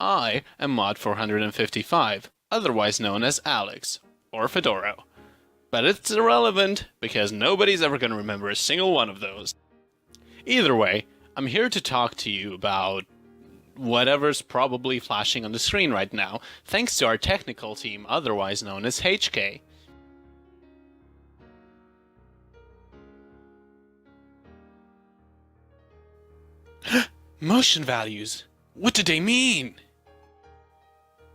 I am Mod 455, otherwise known as Alex, or Fedoro. But it's irrelevant, because nobody's ever going to remember a single one of those. Either way, I'm here to talk to you about whatever's probably flashing on the screen right now, thanks to our technical team, otherwise known as HK. Motion values? What do they mean?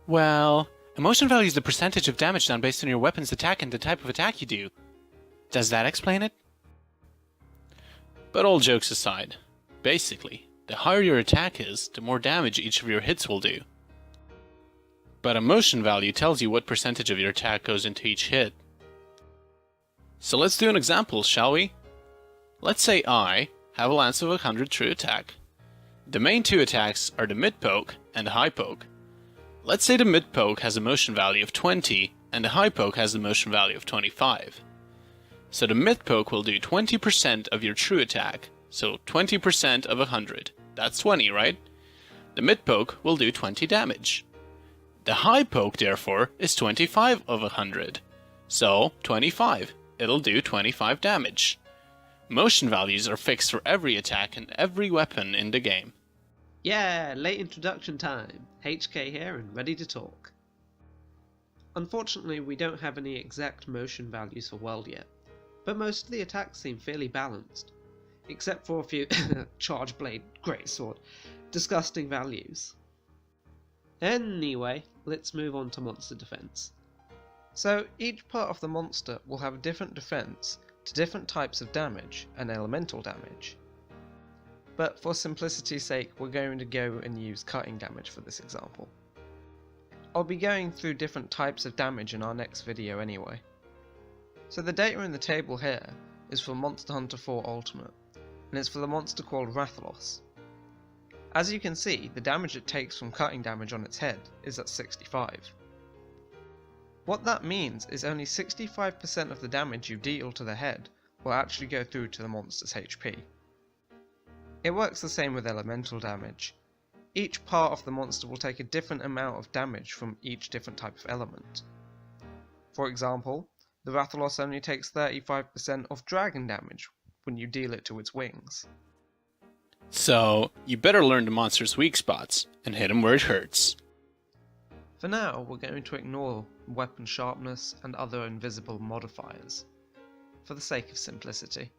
Well, a motion value is the percentage of damage done based on your weapon's attack and the type of attack you do. Does that explain it? But all jokes aside, basically, the higher your attack is, the more damage each of your hits will do. But a motion value tells you what percentage of your attack goes into each hit. So let's do an example, shall we? Let's say I have a lance of 100 true attack. The main two attacks are the mid poke and the high poke. Let's say the mid poke has a motion value of 20 and the high poke has a motion value of 25. So the mid poke will do 20% of your true attack, so 20% of 100. That's 20, right? The mid poke will do 20 damage. The high poke, therefore, is 25 of 100. So 25. It'll do 25 damage. Motion values are fixed for every attack and every weapon in the game. Yeah, late introduction time. HK here and ready to talk. Unfortunately, we don't have any exact motion values for World yet, but most of the attacks seem fairly balanced, except for a few Charge Blade, Greatsword, disgusting values. Anyway, let's move on to monster defense. So each part of the monster will have a different defense to different types of damage and elemental damage. But for simplicity's sake, we're going to go and use cutting damage for this example. I'll be going through different types of damage in our next video anyway. So the data in the table here is for Monster Hunter 4 Ultimate, and it's for the monster called Rathalos. As you can see, the damage it takes from cutting damage on its head is at 65. What that means is only 65% of the damage you deal to the head will actually go through to the monster's HP. It works the same with elemental damage. Each part of the monster will take a different amount of damage from each different type of element. For example, the Rathalos only takes 35% of dragon damage when you deal it to its wings. So, you better learn the monster's weak spots and hit him where it hurts. For now, we're going to ignore weapon sharpness and other invisible modifiers, for the sake of simplicity.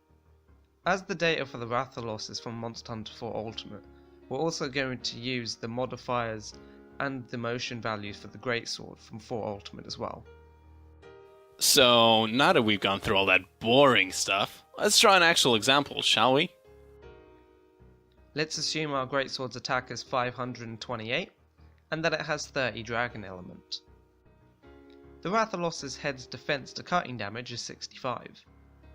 As the data for the Rathalos is from Monster Hunter 4 Ultimate, we're also going to use the modifiers and the motion values for the Greatsword from 4 Ultimate as well. So, now that we've gone through all that boring stuff, let's try an actual example, shall we? Let's assume our Greatsword's attack is 528, and that it has 30 dragon element. The Rathalos's head's defense to cutting damage is 65,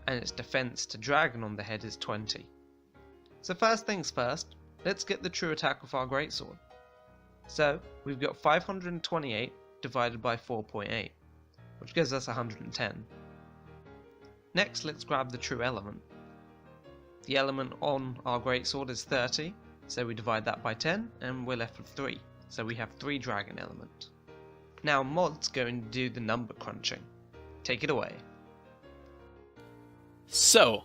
and its defense to dragon on the head is 20. So first things first, let's get the true attack of our Greatsword. So we've got 528 divided by 4.8, which gives us 110. Next, let's grab the true element. The element on our Greatsword is 30, so we divide that by 10 and we're left with 3. So we have 3 dragon element. Now Mod's going to do the number crunching. Take it away. So,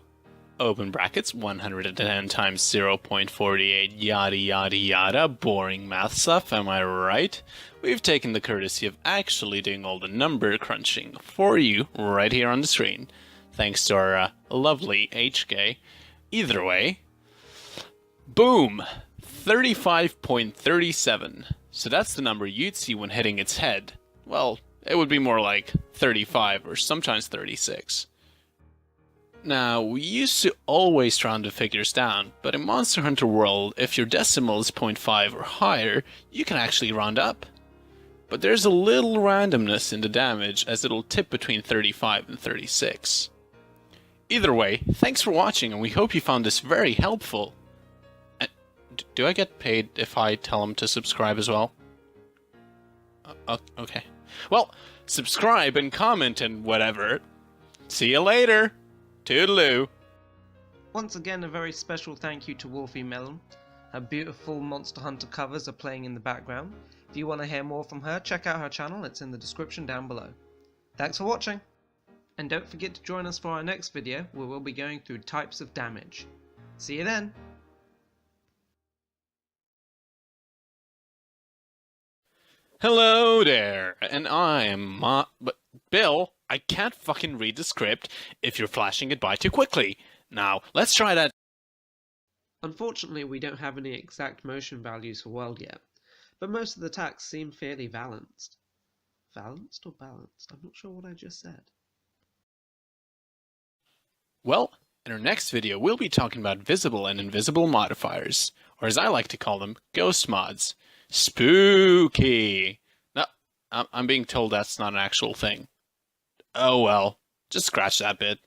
open brackets, 110 times 0.48, yada yada yada, boring math stuff, am I right? We've taken the courtesy of actually doing all the number crunching for you right here on the screen, thanks to our lovely HK. Either way, boom! 35.37. So that's the number you'd see when hitting its head. Well, it would be more like 35 or sometimes 36. Now, we used to always round the figures down, but in Monster Hunter World, if your decimal is 0.5 or higher, you can actually round up. But there's a little randomness in the damage, as it'll tip between 35 and 36. Either way, thanks for watching, and we hope you found this very helpful. Do I get paid if I tell them to subscribe as well? Okay. Well, subscribe and comment and whatever. See you later. Toodaloo. Once again, a very special thank you to Wolfie Melon. Her beautiful Monster Hunter covers are playing in the background, If you want to hear more from her, check out her channel, it's in the description down below. Thanks for watching! And don't forget to join us for our next video where we'll be going through types of damage. See you then! Hello there, and I'm but Bill, I can't fucking read the script if you're flashing it by too quickly. Now, let's try that. Unfortunately, we don't have any exact motion values for world yet, but most of the attacks seem fairly balanced. Balanced or balanced? I'm not sure what I just said. Well, in our next video, we'll be talking about visible and invisible modifiers, or as I like to call them, ghost mods. Spooky! No, I'm being told that's not an actual thing. Oh well, just scratch that bit.